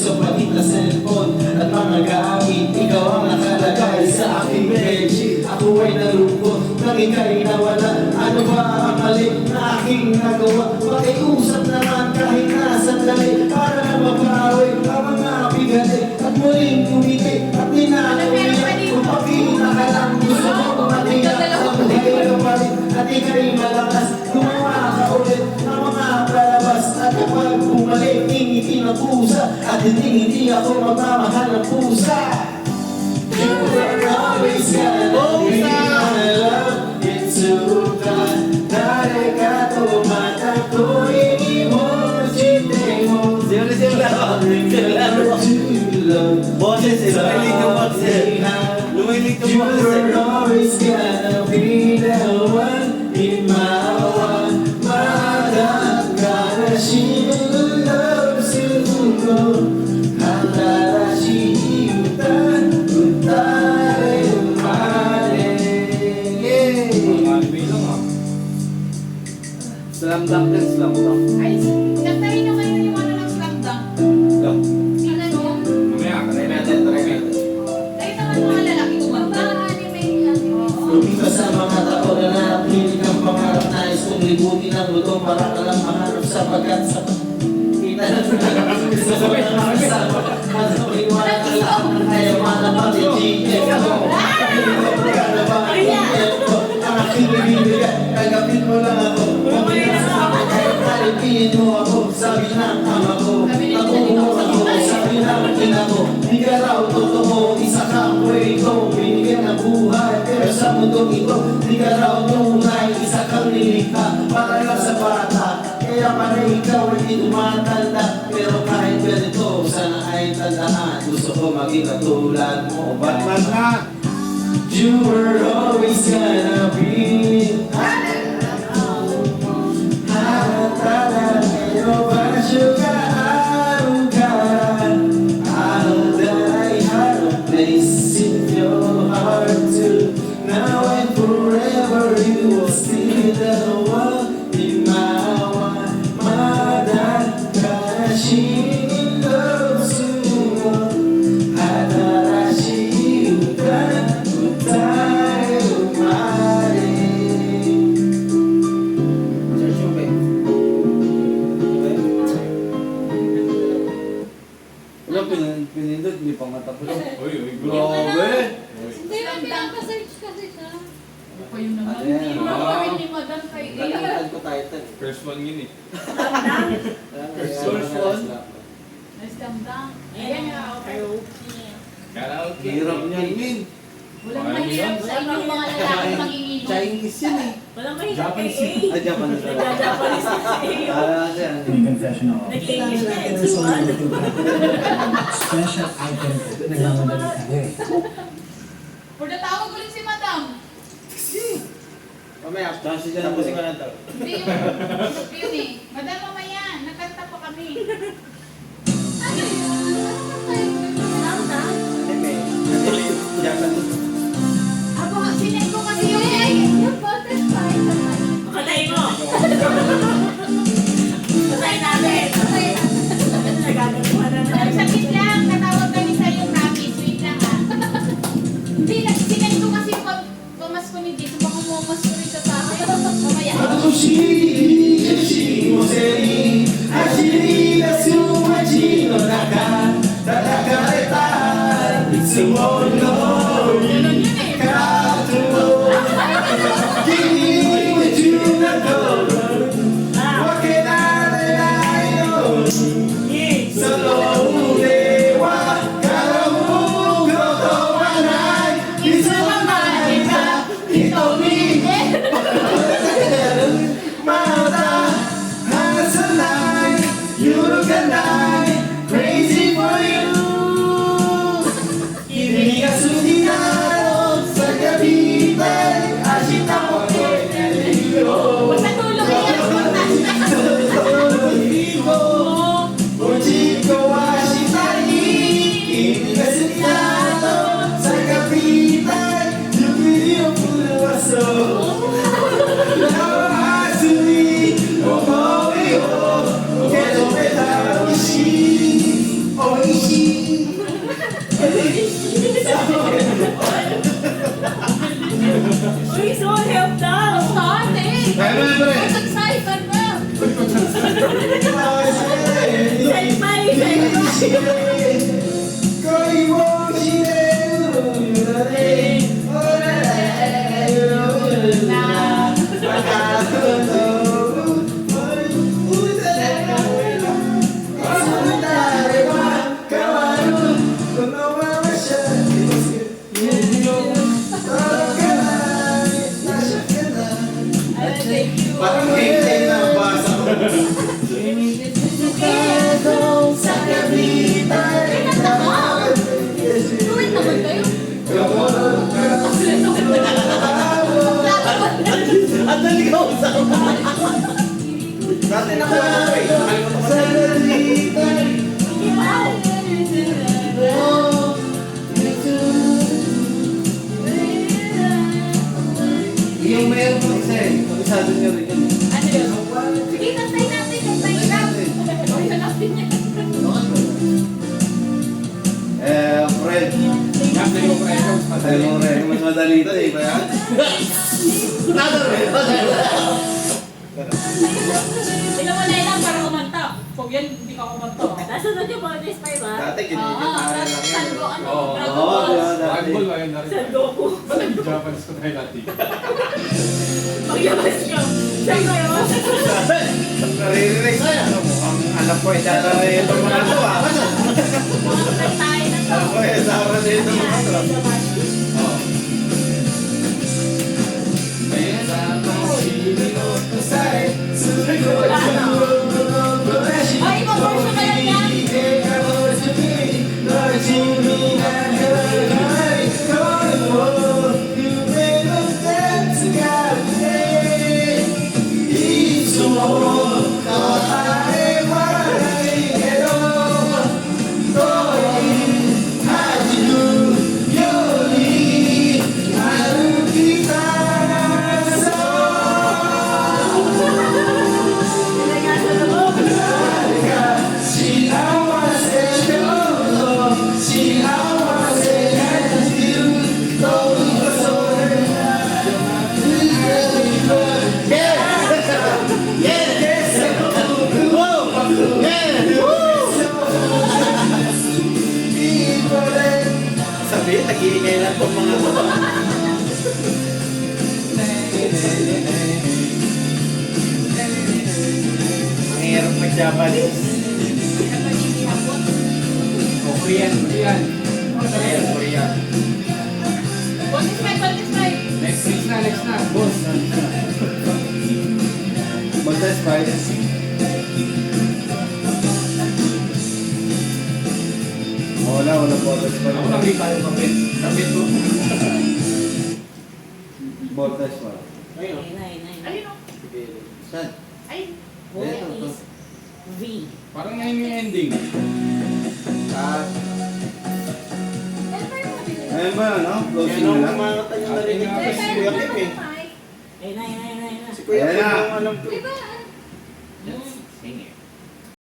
sa palit na cellphone at mga gamit. Ikaw ang nakalagay sa aking bedsheet. Ako ay nalungkot nang ika'y nawala. Ano ba ang mali na aking nagawa? Pakiusap naman kahit na sandali para na mabawi ang mga bigali at muling kumiti at ninauwian. Kung pakita ka lang gusto ko matiyak ang buhay ka pa rin at ika'y malakas. Gumawa ka ulit ng mga palabas at kapag bumalik ngingiti ng pusa at hindi ako magmamahal ng pusa. You were always gonna be my love. It's so bad. Dahil ka tumatakbo, i-emoji mo. Boses, lumilig yung boses. Lumilig yung You boses. were always gonna be the one in my one. Madagarashi loves you. Hatarashi utan, utare mare. Slam dunk din, slam dunk. Ay, kantahin nyo kayo yung ano ng slam dunk. Dunk. Tingnan nyo. Mamaya, try natin, try natin. Kayo naman mga lalaki kumanta. Lumipas sa mga tao na nanapiling ang pangarap. Nais kong libutin ang mundo para ka lang mahanap sapagkat sa kita na gusto ko na makasama. At iwala ka lang ng kayaman na pati-GF ko. Kaya ba ang GF ko? Ang aking ibibigay, tagapin mo lang ako. Pumila sa ako, kaya talipin mo ako. Sabi ng ama ko, nakukuha ako. Sabi ng ina ko, di ka raw totoo. Isa kang kwento, binigyan ng buhay. Pero sa mundong ito, di ka raw tunay. Isa kang nilikha, para lang sa bata. Kaya para ikaw ay tumatanda. Pero kahit ganito, sana ay tandaan. Gusto ko maging katulad mo. Batman na! You were always gonna be. Hatara, pero ba siya ka-arugan? I know that I had a place in your heart too. Now and forever you will still the one in my one. Madagarashi loves you. Hatarashi utan, utare umare. Search yung pay. Wala, pinindot, hindi pa matapos. Grabe! Hindi, may pinapa-search kasi siya. Ano pa yun naman? Ayan. Hindi mo gawin ni Madam kay Nakalimutan ko title. First one yun eh. First one? na slam dunk. Ayan nga, okay. Karaoke. Hirap niyan, Min. Walang mahirap sa inyong mga lalaki manginginom. Chinese yan eh. Walang mahirap Japanese. eh. Ah, Japanese. Nagja-Japanese eh. Siya. Confessional. Nag-English na exuan. Special item po. Nagmamadali kami. Or natawag ulit si Madam. Mamaya, tapusin ko na ito. Hindi yun eh. Madam, mamaya. Nakanta pa kami. Ano yun? Slam dunk? Japanese. Abo, sinend ko kasi yung Yung butterfly. Patay mo. Patay natin. Patay natin. Nagagawa na Madam, natin. sakit lang. Natawag kami sa yung promise. Wait lang ah. Hindi, sinend ko kasi pag pamasko ni Jason, baka pumasko rin siya sa akin. Mamaya. 私にしてしもせに走り出す Uy, so help daw! Ate! Kaya mo na, pre. Ang excited na! Senpai! Senpai! Parang hintay na ang basa ko. Sa Cavite! Kinanta mo! Tuwid naman kayo! Ang naligaw sa Dati nakuha ko eh. Yung mayroon ko isa eh. Kabisado niyo rin yun. Ano yun? Sige, nantay natin! Nantay natin! Nantay natin niya! Fred. Kasi yung items Patay mo rin. Mas madali ito eh. Kaya? Nada rin. Tignan mo na ilang para kumanta. Kung yan, hindi ka kumanta. Nasunod yung mga Disney ba? Dati kinigitara lang yan. Sango, ano? Oo. Dragon Oo, Ball. yun. Bible ayun na rin. San Goku. Ba't nag-Japanese ko tayo natin? Paglabas ko. Saan kayo? Naririnig sa'yo. Mukhang alam ko eh. Dara rin itong mga ito ah. Mga tayo na to. Alam ko eh. Dara rin itong mga ito. Oo. Kaya sa Ay, ibang version ka lang yan. Sabi, nag-iingay lang itong mga ito. Ang hirap mag-Japanese. O, Korean, Korean. Korean, Korean. Bonus five, bonus five. Next na, boss. Magtas pa. Wala botas pa. Ako nakita yung kapit. Kapit ko. Botas pa. Ayun. Ayun o. Saan? Ayun. Ito, ito. V. Parang yan yung ending. Ano pa yung mabili? Ayun ba, no? Closing Yan na ang lang. kumata yung narinig ko si Kuya Kim eh. Ay, na. Si Kuya Kim Ayan na. yung alam ko. Diba? Singer.